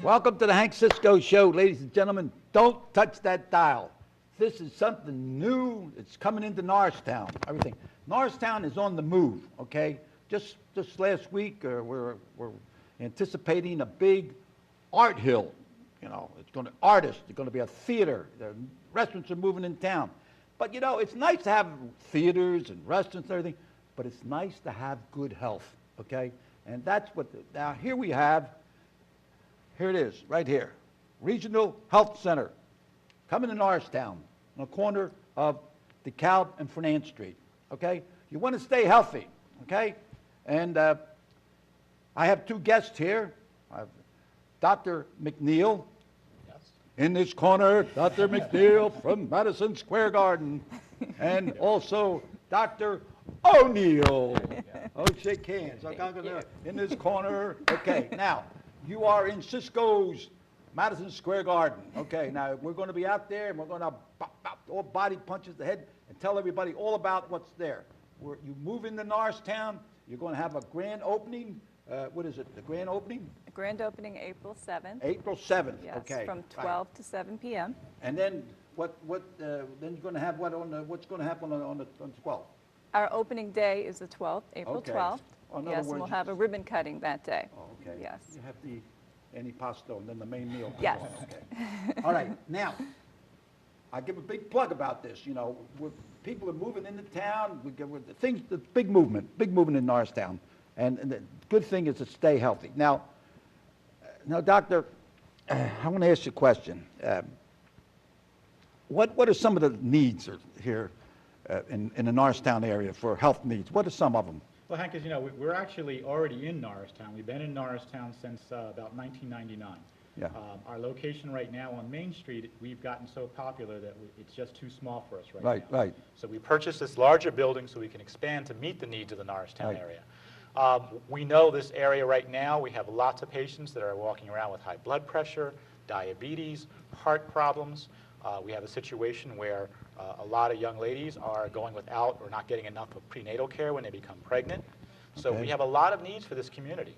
Welcome to the Hank Cisco Show, ladies and gentlemen. Don't touch that dial. This is something new. It's coming into Norristown. Everything. Norristown is on the move. Okay. Just last week, we're anticipating a big art hill. You know, it's going to artists. It's going to be a theater. The restaurants are moving in town. But you know, it's nice to have theaters and restaurants and everything. But it's nice to have good health. Okay. And that's what. Now here we have. Here it is, right here. Regional Health Center, coming to Norristown, on the corner of DeKalb and Fernand Street, okay? You want to stay healthy, okay? And I have two guests here. I have Dr. McNeil. Yes. In this corner, Dr. McNeil from Madison Square Garden. And also Dr. O'Neill. Oh, shake hands. In this corner. Okay, now. You are in Cisco's Madison Square Garden. Okay, now we're going to be out there and we're going to all body punches the head and tell everybody all about what's there. You move into Norristown, you're going to have a grand opening. What is it, the grand opening? The grand opening April 7th. April 7th, yes, okay. From 12 to 7 p.m. And then then you're going to have what what's going to happen on the 12th? Our opening day is the 12th, April Okay. 12th. Yes, and we'll have a ribbon cutting that day. Oh, okay. Yes. You have the antipasto and then the main meal. Yes. Oh, okay. All right. Now, I give a big plug about this. You know, people are moving into town. The big movement in Norristown, and the good thing is to stay healthy. Now, Doctor, I want to ask you a question. What are some of the needs here in the Norristown area for health needs? What are some of them? Well, Hank, as you know, we're actually already in Norristown. We've been in Norristown since about 1999. Yeah. Our location right now on Main Street, we've gotten so popular that it's just too small for us right now. Right. So we purchased this larger building so we can expand to meet the needs of the Norristown area. We know this area right now, we have lots of patients that are walking around with high blood pressure, diabetes, heart problems. We have a situation where a lot of young ladies are going without or not getting enough of prenatal care when they become pregnant. So we have a lot of needs for this community.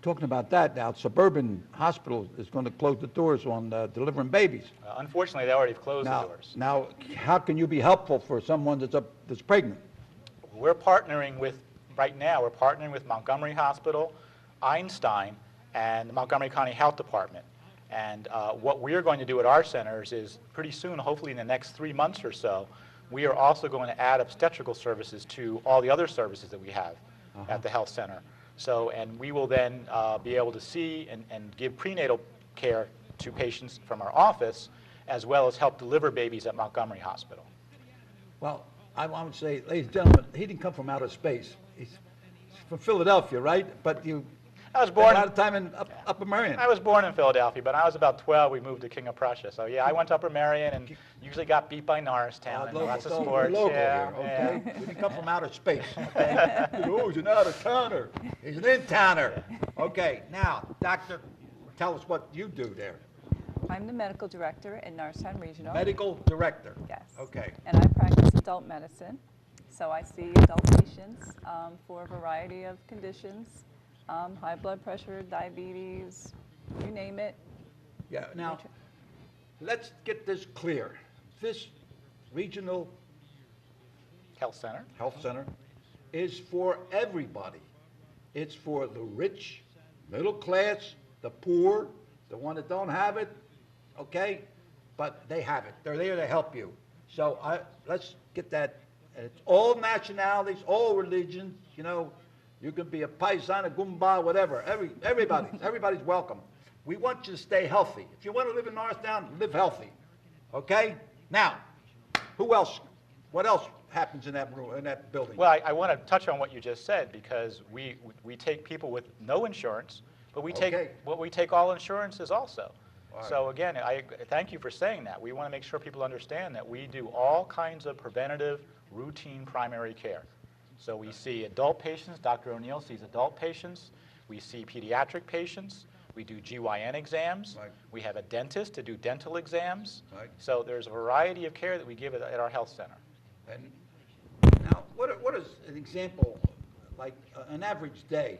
Talking about that now, Suburban Hospital is going to close the doors on delivering babies. Unfortunately, they already closed the doors. Now, how can you be helpful for someone that's pregnant? We're partnering with, right now, we're partnering with Montgomery Hospital, Einstein, and the Montgomery County Health Department. And what we're going to do at our centers is pretty soon, hopefully in the next 3 months or so, we are also going to add obstetrical services to all the other services that we have at the health center. So, and we will then be able to see and give prenatal care to patients from our office, as well as help deliver babies at Montgomery Hospital. Well, I would say, ladies and gentlemen, he didn't come from outer space. He's from Philadelphia, right? But you I was born a lot of time in Upper Merion. I was born in Philadelphia, but when I was about 12, we moved to King of Prussia. So yeah, I went to Upper Merion and usually got beat by Norristown and lots of sports. Local yeah, here, okay? We didn't come from outer space. Okay? Oh, he's an out-of-towner. He's an in-towner. Okay, now, doctor, tell us what you do there. I'm the medical director at Norristown Regional. Medical director. Yes. Okay. And I practice adult medicine. So I see adult patients for a variety of conditions. High blood pressure, diabetes, you name it. Yeah, now, let's get this clear. This regional Health Center is for everybody. It's for the rich, middle class, the poor, the one that don't have it, okay? But they have it. They're there to help you. So let's get that. It's all nationalities, all religions, you know. You can be a paisan, a Goomba, whatever. Everybody's welcome. We want you to stay healthy. If you want to live in Norristown, live healthy. Okay? Now, who else? What else happens in that room, in that building? Well, I want to touch on what you just said, because we take people with no insurance, but we take all insurances also. So again, I thank you for saying that. We want to make sure people understand that we do all kinds of preventative, routine primary care. So we see adult patients. Dr. O'Neill sees adult patients. We see pediatric patients. We do GYN exams. Right. We have a dentist to do dental exams. Right. So there's a variety of care that we give at our health center. And now, what is an example, like an average day?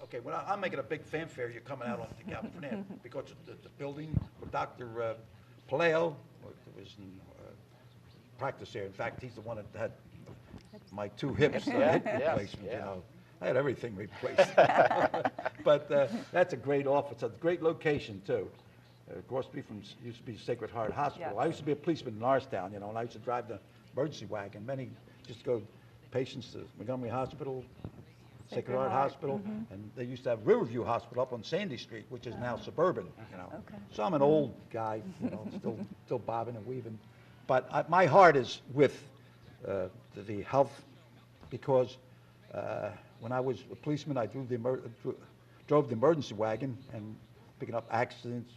Okay, well, I'm making a big fanfare. You're coming out onto California because the building with Dr. Paleo was in practice there. In fact, he's the one that had my two hips, hip replacements. Yeah. You know, I had everything replaced. But that's a great office, a great location too. Across the street used to be Sacred Heart Hospital. Yes. I used to be a policeman in Norristown, you know, and I used to drive the emergency wagon. Many just go patients to Montgomery Hospital, Sacred Heart Hospital, and they used to have Riverview Hospital up on Sandy Street, which is now suburban, you know. Okay. So I'm an old guy, you know, still bobbing and weaving. But my heart is with the health, because when I was a policeman, I drove the emergency wagon and picking up accidents,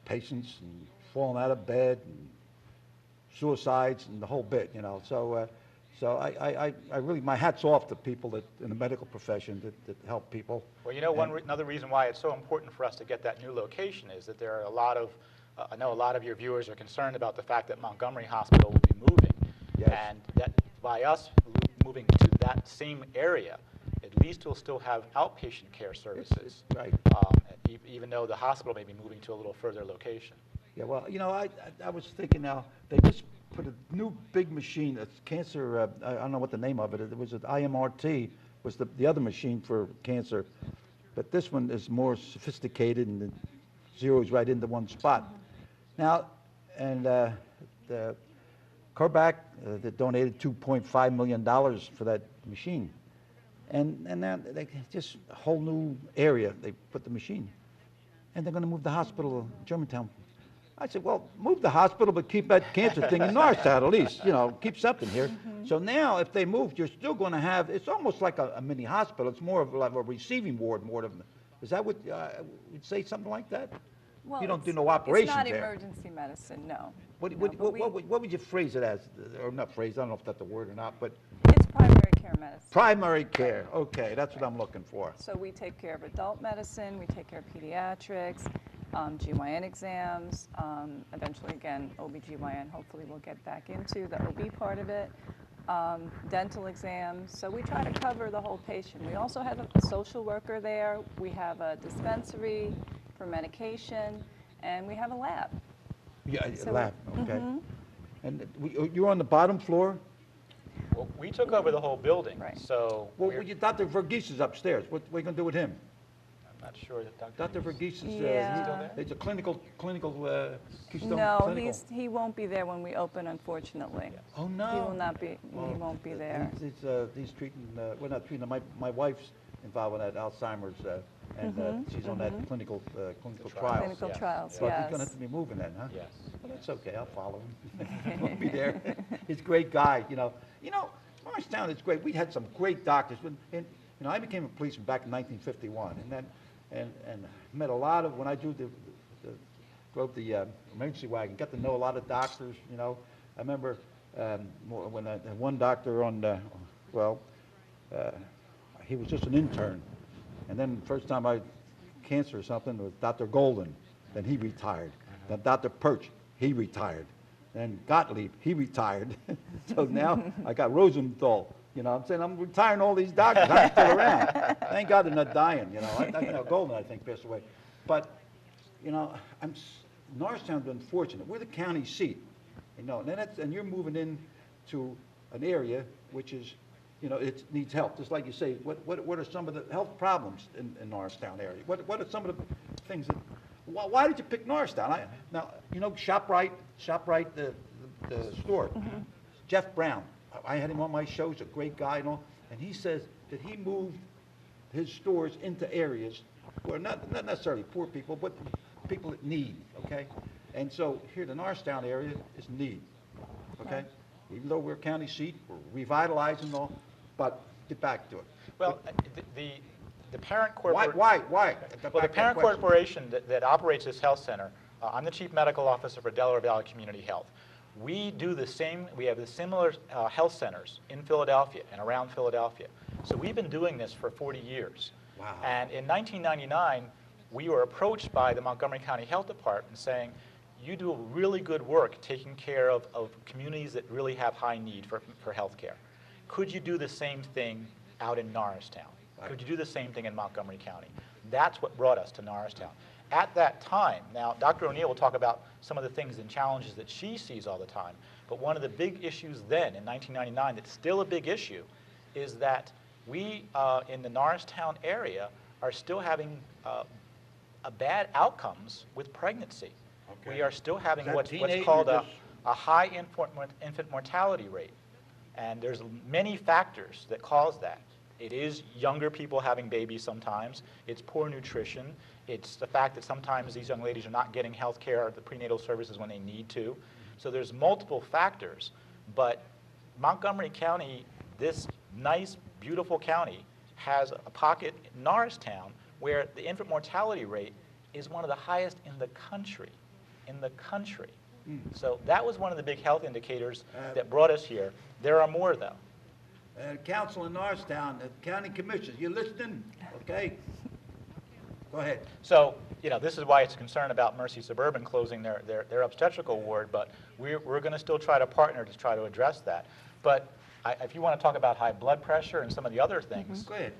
patients, and falling out of bed, and suicides, and the whole bit, you know. So I really, my hat's off to people that in the medical profession that help people. Well, you know, another reason why it's so important for us to get that new location is that there are a lot of, I know a lot of your viewers are concerned about the fact that Montgomery Hospital will be moving. Yes. And that by us moving to that same area, at least we'll still have outpatient care services. Right. Even though the hospital may be moving to a little further location. Yeah, well, you know, I was thinking now, they just put a new big machine, it's cancer, I don't know what the name of it is. It was an IMRT, was the other machine for cancer. But this one is more sophisticated and it zeroes right into one spot. Now, and the Kerback that donated $2.5 million for that machine. And now they just a whole new area, they put the machine. And they're going to move the hospital to Germantown. I said, well, move the hospital, but keep that cancer thing in Norristown at least, you know, keep something here. So now if they move, you're still going to have, it's almost like a mini hospital. It's more of like a receiving ward more than, is that what, you'd say something like that? Well, You don't do it's- no operations It's not there. emergency medicine, no. What, No, what, but what would you phrase it as? Or not phrase, I don't know if that's a word or not, but It's primary care medicine. primary care. Okay, that's what I'm looking for. So we take care of adult medicine, we take care of pediatrics, GYN exams, eventually again, OBGYN, hopefully we'll get back into the OB part of it, dental exams. So we try to cover the whole patient. We also have a social worker there. We have a dispensary for medication, and we have a lab. Yeah, So- lab, okay. And you're on the bottom floor? Well, we took over the whole building, Right. so Well, we're, Dr. Verghese is upstairs. What are you going to do with him? I'm not sure that Dr. Verghese is, Yeah. Still there? he's a clinical, Keystone No, Clinical. he won't be there when we open, unfortunately. Oh, no. He will not be, he won't be there. He's treating, well, not treating, my wife's involved in that Alzheimer's, and she's on that clinical trials. Clinical yes. trials, So he's going to yes. have to be moving then, huh? Yes. Well, that's okay, I'll follow him. He'll be there. He's a great guy, you know. Morristown is great. We had some great doctors. I became a policeman back in 1951, and met a lot of, when I drove the emergency wagon, got to know a lot of doctors, you know. I remember when one doctor he was just an intern. And then first time I had cancer or something was Dr. Golden. Then he retired. Then Dr. Perch, he retired. Then Gottlieb, he retired. So now I got Rosenthal. You know, I'm saying I'm retiring all these doctors. I'm still around. Thank God they're not dying. You know, Golden I think passed away. But you know, Norristown's been fortunate. We're the county seat. You know, and you're moving in to an area which is, you know, it needs help. Just like you say, what are some of the health problems in Norristown area? What are some of the things that? Why did you pick Norristown? Now, you know, ShopRite, the store. Jeff Brown, I had him on my show. He's a great guy and all. And he says that he moved his stores into areas where not necessarily poor people, but people that need, okay? And so here, the Norristown area is need, okay? Even though we're a county seat, we're revitalizing and all, but get back to it. Well, the parent Why, corporate. why? Well, the parent corporation that operates this health center, I'm the chief medical officer for Delaware Valley Community Health. We do the same, we have the similar health centers in Philadelphia and around Philadelphia. So we've been doing this for 40 years. Wow. And in 1999, we were approached by the Montgomery County Health Department saying, you do really good work taking care of communities that really have high need for health care. Could you do the same thing out in Norristown? Could you do the same thing in Montgomery County? That's what brought us to Norristown. At that time, now Dr. O'Neill will talk about some of the things and challenges that she sees all the time, but one of the big issues then in 1999 that's still a big issue is that we in the Norristown area are still having bad outcomes with pregnancy. Okay. We are still having Is that what's teenage called or a just- high infant mortality rate. And there's many factors that cause that. It is younger people having babies sometimes. It's poor nutrition. It's the fact that sometimes these young ladies are not getting health care, the prenatal services when they need to. So there's multiple factors. But Montgomery County, this nice, beautiful county, has a pocket in Norristown where the infant mortality rate is one of the highest in the country. In the country. So that was one of the big health indicators that brought us here. There are more, though. Council in Norristown, the county commissioners, you listening? Okay? Go ahead. So, you know, this is why it's a concern about Mercy Suburban closing their obstetrical ward, but we're going to still try to partner to try to address that. But if you want to talk about high blood pressure and some of the other things. Go ahead.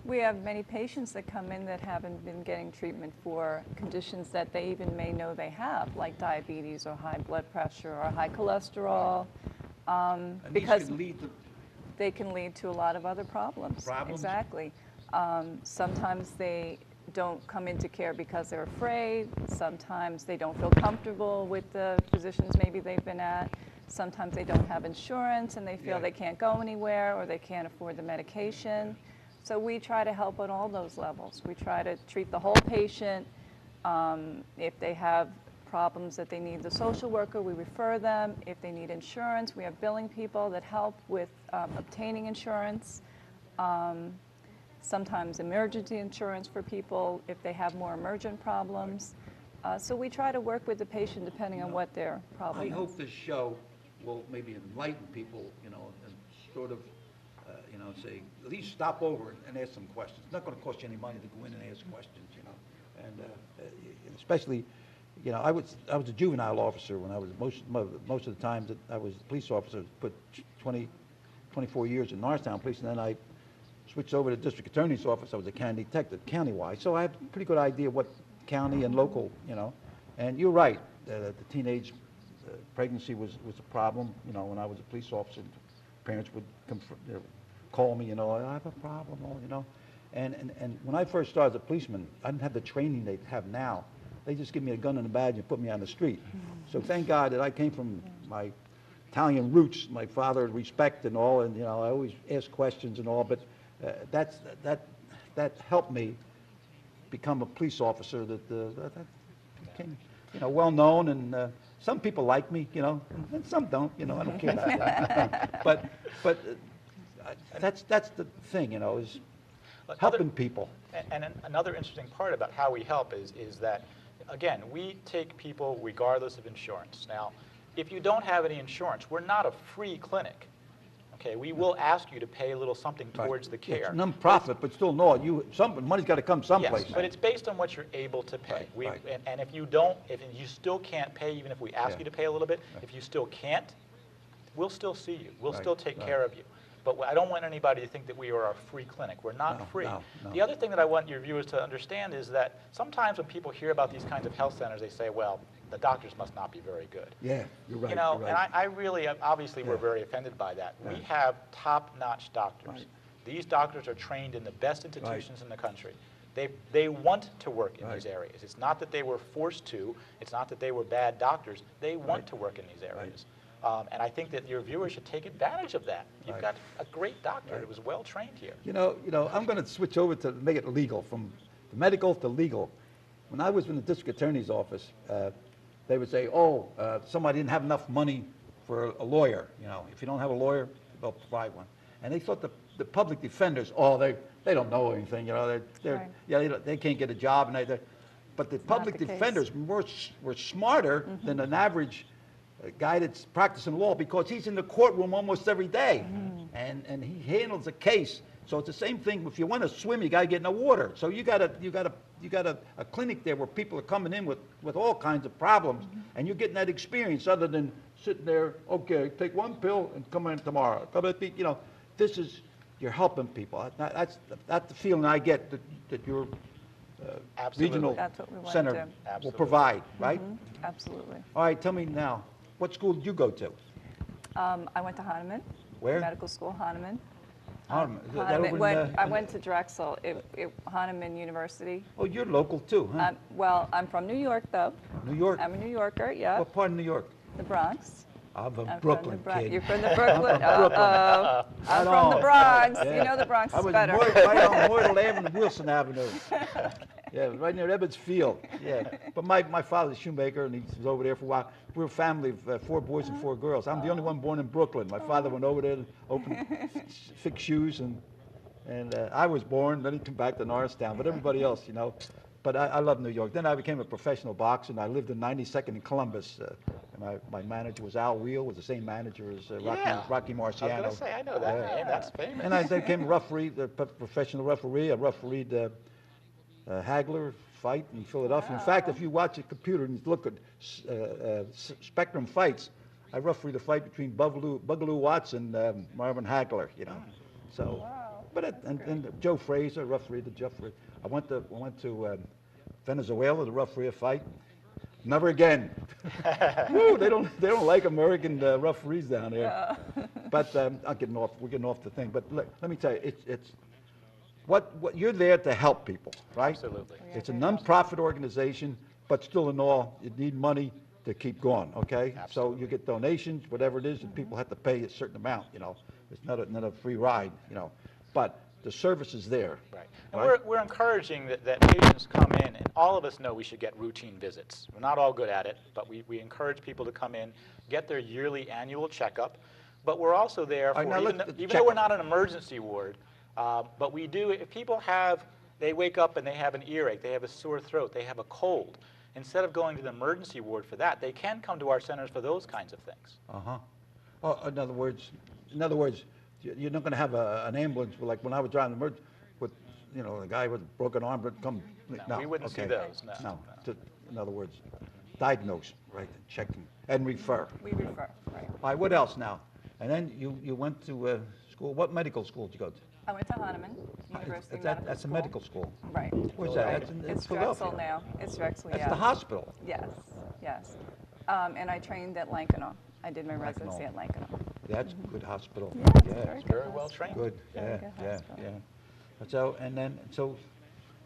We have many patients that come in that haven't been getting treatment for conditions that they even may know they have, like diabetes or high blood pressure or high cholesterol, And these because can lead to they can lead to a lot of other problems. Problems? Exactly. Sometimes they don't come into care because they're afraid. Sometimes they don't feel comfortable with the physicians maybe they've been at. Sometimes they don't have insurance and they feel Yeah. they can't go anywhere or they can't afford the medication. So we try to help on all those levels. We try to treat the whole patient. If they have problems that they need the social worker, we refer them. If they need insurance, we have billing people that help with obtaining insurance. Sometimes emergency insurance for people if they have more emergent problems. So we try to work with the patient depending on what their problem I is. hope this show will maybe enlighten people, you know, and sort of, you know, say, at least stop over and ask some questions. It's not going to cost you any money to go in and ask questions, you know, and especially, you know, I was a juvenile officer when I was most of the times that I was a police officer. Put 24 years in Norristown Police, and then I switched over to district attorney's office. I was a county detective, countywide, so I have a pretty good idea what county and local, you know. And you're right, the teenage pregnancy was a problem. You know, when I was a police officer, parents would call me, you know, I have a problem, you know. And when I first started as a policeman, I didn't have the training they have now. They just give me a gun and a badge and put me on the street. So thank God that I came from my Italian roots, my father, respect and all, and, you know, I always ask questions and all, but that helped me become a police officer that became, you know, well known, and some people like me, you know, and some don't, you know, I don't care about that. But that's the thing, you know, is helping people. And another interesting part about how we help is that, again, we take people regardless of insurance. Now, if you don't have any insurance, we're not a free clinic. Okay, we will ask you to pay a little something towards the care. It's non-profit, but still, no, money's got to come someplace. Yes, but it's based on what you're able to pay. Right. And if you don't, if you still can't pay, even if we ask Yeah. you to pay a little bit, if you still can't, we'll still see you. We'll Right, still take right. care of you. But I don't want anybody to think that we are a free clinic. We're not No, free. no, no. The other thing that I want your viewers to understand is that sometimes when people hear about these kinds of health centers, they say, well, the doctors must not be very good. Yeah, you're right. You know, you're and right. I really, obviously, we're Yeah. very offended by that. We Yeah. have top-notch doctors. Right. These doctors are trained in the best institutions in the country. They want to work in Right. these areas. It's not that they were forced to. It's not that they were bad doctors. They want Right. to work in these areas. And I think that your viewers should take advantage of that. You've Right. got a great doctor Right. that was well trained here. You know, I'm going to switch over to make it legal, from medical to legal. When I was in the district attorney's office, they would say, oh, somebody didn't have enough money for a lawyer. You know, if you don't have a lawyer, they'll provide one. And they thought the the public defenders, oh, they don't know anything, you know, they're Right. yeah, they can't get a job, and but the public the case. defenders were smarter than an average guy that's practicing law, because he's in the courtroom almost every day, and he handles a case. So it's the same thing. If you want to swim, you got to get in the water. So you got a clinic there where people are coming in with all kinds of problems, and you're getting that experience other than sitting there. Okay, take one pill and come in tomorrow. You know, you're helping people. That's the feeling I get that your Absolutely. regional That's what we want to center do. will Absolutely. provide, right? Absolutely. All right, tell me now, what school did you go to? I went to Hahnemann. Where? Medical school, Hahnemann. Hahnemann. Is that Hahnemann. over in, I went to Drexel, Hahnemann University. Oh, you're local too, huh? Well, I'm from New York, though. New York? I'm a New Yorker, yeah. What part of New York? The Bronx. I'm from I'm Brooklyn, from the kid. You're from the Brooklyn? I'm from Brooklyn. Uh-oh. I'm Right from the on. Bronx. Yeah. You know the Bronx I is was better. right on Myrtle Avenue, Wilson Avenue. Yeah, right near Ebbets Field. Yeah, but my father's a shoemaker, and he was over there for a while. We're a family of 4 boys and 4 girls. I'm the only one born in Brooklyn. My father went over there to fix shoes, and I was born. Then he came back to Norristown. But everybody else, you know. But I love New York. Then I became a professional boxer, and I lived in 92nd in Columbus. And my manager was Al Wheel, was the same manager as Rocky Marciano. I was going to say, I know that name. That's famous. And I became a referee, a professional referee. I refereed Hagler fight in Philadelphia. In fact, if you watch a computer and look at Spectrum fights, I refereed a fight between Boogaloo Watts and Marvin Hagler, you know. So, but and Joe Frazier refereed the Jeffrey. I went to Venezuela to referee a fight. Never again. Woo, they don't like American referees down there. But we're getting off the thing. But let me tell you, it's what you're there to help people, right? Absolutely. It's a non-profit organization, but still in all, you need money to keep going, okay? So you get donations, whatever it is, and people have to pay a certain amount, you know. It's not a free ride, you know. But the service is there. Right. And we're encouraging that patients come in, and all of us know we should get routine visits. We're not all good at it, but we encourage people to come in, get their yearly annual checkup. But we're also there for, even though we're not an emergency ward, but we do, if people they wake up and they have an earache, they have a sore throat, they have a cold, instead of going to the emergency ward for that, they can come to our centers for those kinds of things. Uh-huh. Well, in other words, you're not going to have an ambulance, like when I was driving the emergency, with, you know, a guy with a broken arm, but come. No, we wouldn't see those, no. In other words, diagnose, right, check and refer. We refer, right. All right, what else now? And then you went to school. What medical school did you go to? I went to Hahnemann University Medical That's a School. medical school. Right. Where's that? Right. That's in It's Philadelphia. Drexel now. It's Drexel, That's yeah. the hospital. Yes, yes. And I trained at Lankenau. I did my residency at Lankenau. That's a good hospital. Yeah, it's a Yeah. very good Very well hospital. trained. Good, Very yeah, good yeah, hospital. yeah. So,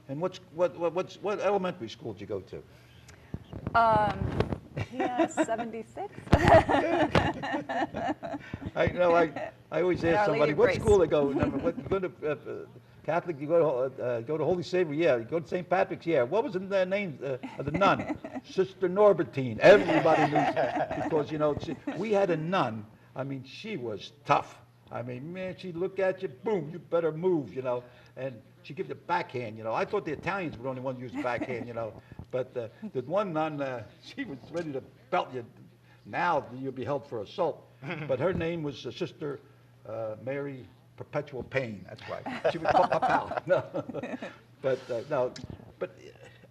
and what elementary school did you go to? Yeah, 76. I always Our ask Lady somebody, of what Grace. school they go? You go to Catholic, you go to Holy Savior, yeah. You go to St. Patrick's, yeah. What was the name of the nun? Sister Norbertine. Everybody knew, because, you know, we had a nun. I mean, she was tough. I mean, man, she'd look at you, boom, you better move, you know. And she'd give you the backhand, you know. I thought the Italians were the only ones who used the backhand, you know. But the one nun, she was ready to belt you. Now you'll be held for assault. But her name was Sister Mary Perpetual Pain. That's right. She would pop out. No. But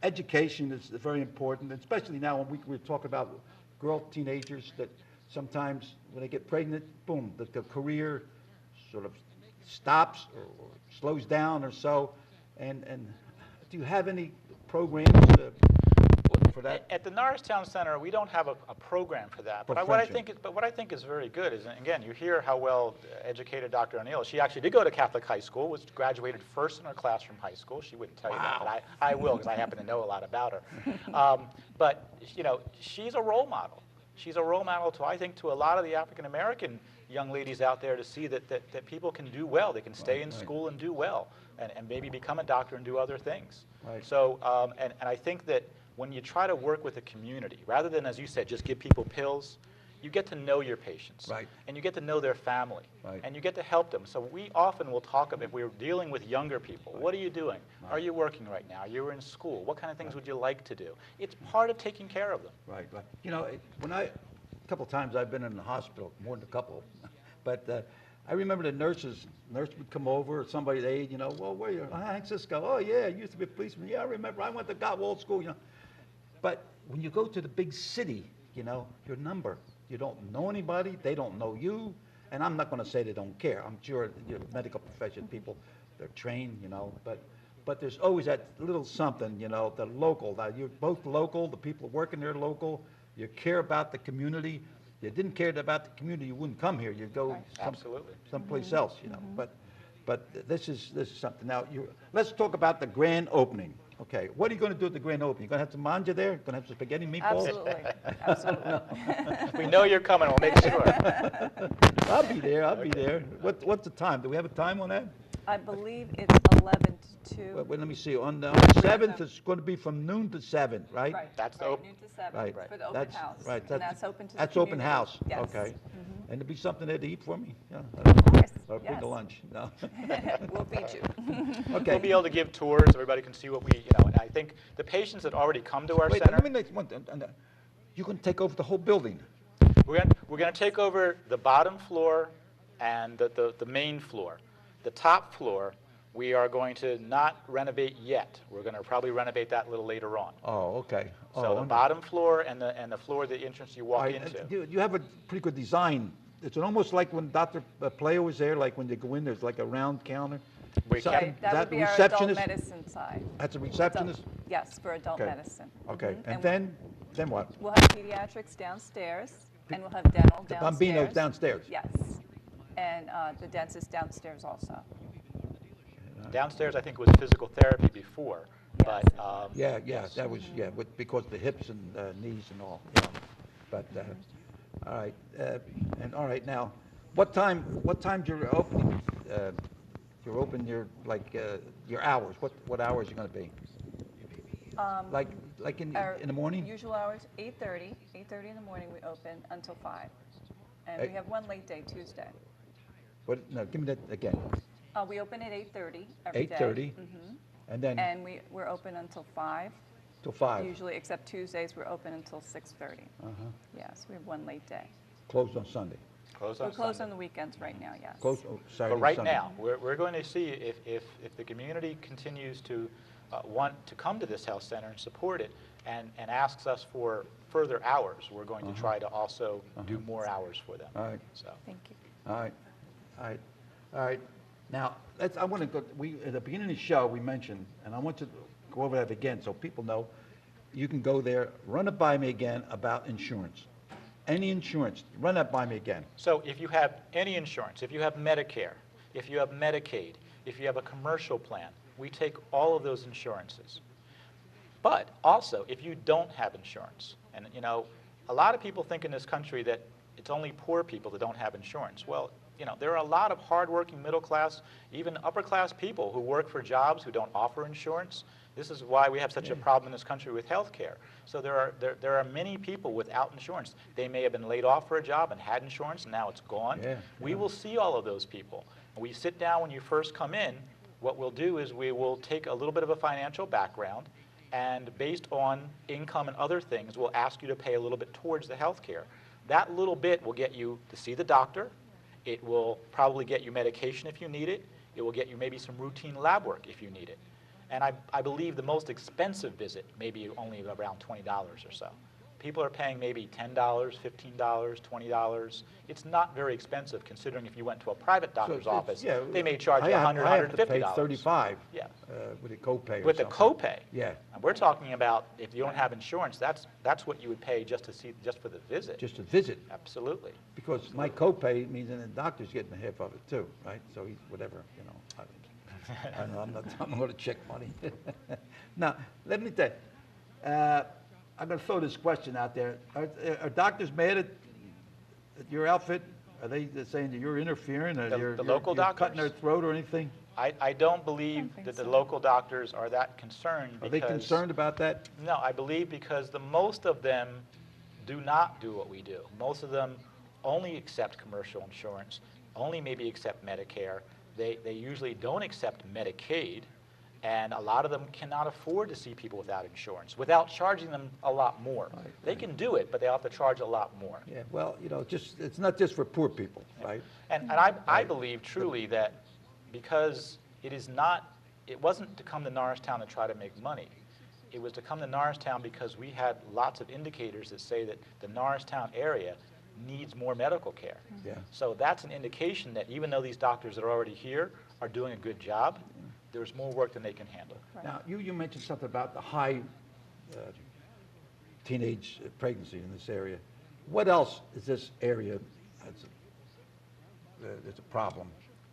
education is very important, especially now when we're talking about teenagers that sometimes when they get pregnant, boom, the career sort of stops or slows down or so. And do you have any programs for that? At the Norristown Center, we don't have a program for that. For But what I think is very good is, and again, you hear how well educated Dr. O'Neill is. She actually did go to Catholic high school, was graduated first in her class from high school. She wouldn't tell you that, but I will, because I happen to know a lot about her. But you know, she's a role model. She's a role model to, I think, to a lot of the African American young ladies out there, to see that people can do well. They can stay in school and do well, and maybe become a doctor and do other things. Right. So, and I think that when you try to work with a community, rather than, as you said, just give people pills, you get to know your patients. Right. And you get to know their family. Right. And you get to help them. So we often will talk about, if we're dealing with younger people, what are you doing? Are you working right now? You're in school. What kind of things would you like to do? It's part of taking care of them. Right, right. You know, a couple of times I've been in the hospital, more than a couple, but I remember the nurse would come over, or somebody they, you know, well, where are you? Hi, Cisco. Oh, yeah, I used to be a policeman. Yeah, I remember. I went to Gottwald School, you know. But when you go to the big city, you know, your number, you don't know anybody, they don't know you, and I'm not going to say they don't care. I'm sure your medical profession people, they're trained, you know, but there's always that little something, you know, the local. Now, you're both local, the people working there local, you care about the community. If you didn't care about the community, you wouldn't come here. You'd go Absolutely. someplace else, you know. But this is something. Now, let's talk about the grand opening. Okay, what are you going to do at the grand opening? You going to have some manja there? Going to have some spaghetti and meatballs? Absolutely, absolutely. We know you're coming. We'll make sure. I'll be there. I'll be there. What's the time? Do we have a time on that? I believe it's 11 to 2. Wait, let me see. On the 7th, it's going to be from noon to 7, right? Right, That's the right, op- noon to 7 Right. for the open That's- house. right, And that's open to the That's open community. house. Yes. Okay. And there'll be something there to eat for me? Yeah. Of course, Or bring yes. the lunch? No. We'll feed you. Okay. We'll be able to give tours. Everybody can see what we, you know, and I think the patients that already come to our Wait, center, let me make one. You can take over the whole building. we're going to take over the bottom floor and the main floor. The top floor, we are going to not renovate yet. We're going to probably renovate that a little later on. Oh, okay. So the bottom floor and the floor, the entrance you walk into. You have a pretty good design. It's almost like when Dr. Playo was there, like when you go in, there's like a round counter. We Something- kept- That would be our adult receptionist? medicine side. That's a Adult- receptionist? Yes, for adult Okay. medicine. Okay, Mhm. and then what? We'll have pediatrics downstairs, and we'll have dental The downstairs. Bambino's downstairs? Yes, and the dentist downstairs also. Downstairs, I think, was physical therapy before, but. Yeah, that was, because the hips and knees and all, yeah. But, all right, and all right, now, what time's your opening? You're open your hours, what hours are gonna be? Like Our in the morning? Usual hours, 8:30 in the morning we open until 5. And we Eight- have one late day, Tuesday. What, no, give me that again. We open at 8:30 every day. 8:30? Mhm. And then And we're open until 5. till 5? Usually, except Tuesdays, we're open until 6:30. Yes, we have one late day. Closed on Sunday? Closed We're on closed Sunday. on the weekends right now, yes. Closed Saturday, But right Sunday? now, we're going to see if the community continues to want to come to this health center and support it and asks us for further hours, we're going to try to also do more hours for them. All right. So, Thank you. All right, all right, all right. Now, I want to go, at the beginning of the show, we mentioned, and I want to go over that again so people know, you can go there, run it by me again about insurance. Any insurance, run that by me again. so if you have any insurance, if you have Medicare, if you have Medicaid, if you have a commercial plan, we take all of those insurances. But also, if you don't have insurance, and you know, a lot of people think in this country that it's only poor people that don't have insurance. Well, you know, there are a lot of hardworking middle class, even upper class people who work for jobs who don't offer insurance. This is why we have such a problem in this country with health care. So there are many people without insurance. They may have been laid off for a job and had insurance, and now it's gone. Yeah, We yeah. will see all of those people. We sit down when you first come in. What we'll do is we will take a little bit of a financial background, and based on income and other things, we'll ask you to pay a little bit towards the health care. That little bit will get you to see the doctor. It will probably get you medication if you need it. It will get you maybe some routine lab work if you need it. And I believe the most expensive visit may be only around $20 or so. People are paying maybe $10, $15, $20. It's not very expensive considering if you went to a private doctor's So, office, yeah, they may charge you $100, I have to pay $150. $35 Yeah. with a copay or With the something. copay. Yeah. And we're talking about if you don't have insurance, that's what you would pay just for the visit. Just a visit, Absolutely. because my copay means that the doctor's getting half of it too, right? So he's, whatever, you know. I know, I'm going to check money. Now, let me tell you, I'm going to throw this question out there. Are doctors mad at your outfit? Are they saying that you're interfering, or The you're local cutting their doctors? throat or anything? I don't believe think that the so. local doctors are that concerned Are they because. concerned about that? No, I believe because the most of them do not do what we do. Most of them only accept commercial insurance, only maybe accept Medicare. They usually don't accept Medicaid, and a lot of them cannot afford to see people without insurance without charging them a lot more. Right, They can do it, but they have to charge a lot more. Yeah, well, you know, it's not just for poor people, right? And I believe truly that because it wasn't to come to Norristown to try to make money. It was to come to Norristown because we had lots of indicators that say that the Norristown area needs more medical care. Yeah. So that's an indication that even though these doctors that are already here are doing a good job, there's more work than they can handle. Now, you mentioned something about the high teenage pregnancy in this area. What else is this area that's a problem?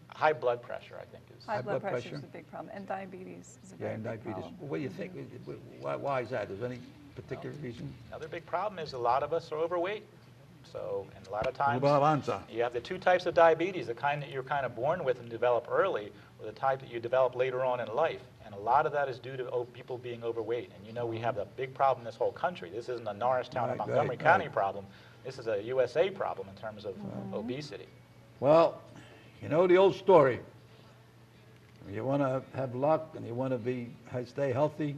High blood pressure, I think, is. High blood blood pressure pressure? is a big problem, and diabetes is a Yeah, very and big diabetes. problem. What do you think? Why is that? Is there any particular reason? Another big problem is a lot of us are overweight. So, and a lot of times, Avanza. you have the two types of diabetes, the kind that you're kind of born with and develop early, or the type that you develop later on in life. And a lot of that is due to people being overweight. And you know, we have a big problem in this whole country. This isn't a Norristown or Right, Montgomery right, County right. problem. This is a USA problem in terms of obesity. Well, you know the old story. You want to have luck and you want to stay healthy,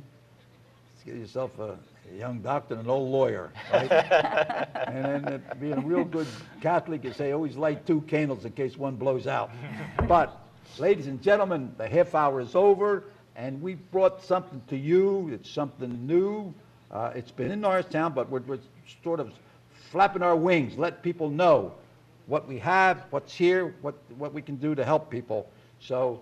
get yourself a young doctor and an old lawyer, right? And then being a real good Catholic, you say always light 2 candles in case one blows out. But, ladies and gentlemen, the half hour is over, and we brought something to you. It's something new. It's been in Norristown, but we're sort of flapping our wings, let people know what we have, what's here, what we can do to help people. So,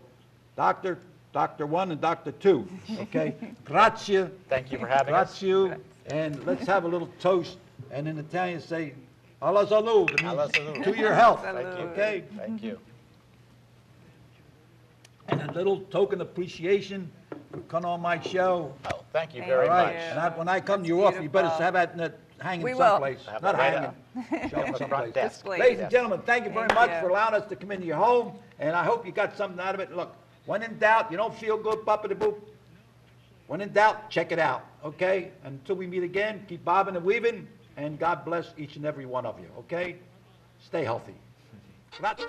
Dr. 1 and Dr. 2, okay? Grazie. Thank you for having us. Grazie. And let's have a little toast. And in Italian say, alla salute. It means Alla salute. to your health, Thank you. okay? Thank you. And a little token appreciation for coming on my show. Oh, thank you Thank very All right, much. and when I come to That's your office, you better beautiful. have that hanging We will. someplace. Have Not it right hanging, show On the front someplace. desk. Display. Ladies and Yes. gentlemen, thank you very Thank much you. for allowing us to come into your home, and I hope you got something out of it. Look, when in doubt, you don't feel good, boop. When in doubt, check it out, okay? Until we meet again, keep bobbing and weaving, and God bless each and every one of you, okay? Stay healthy. Grazie.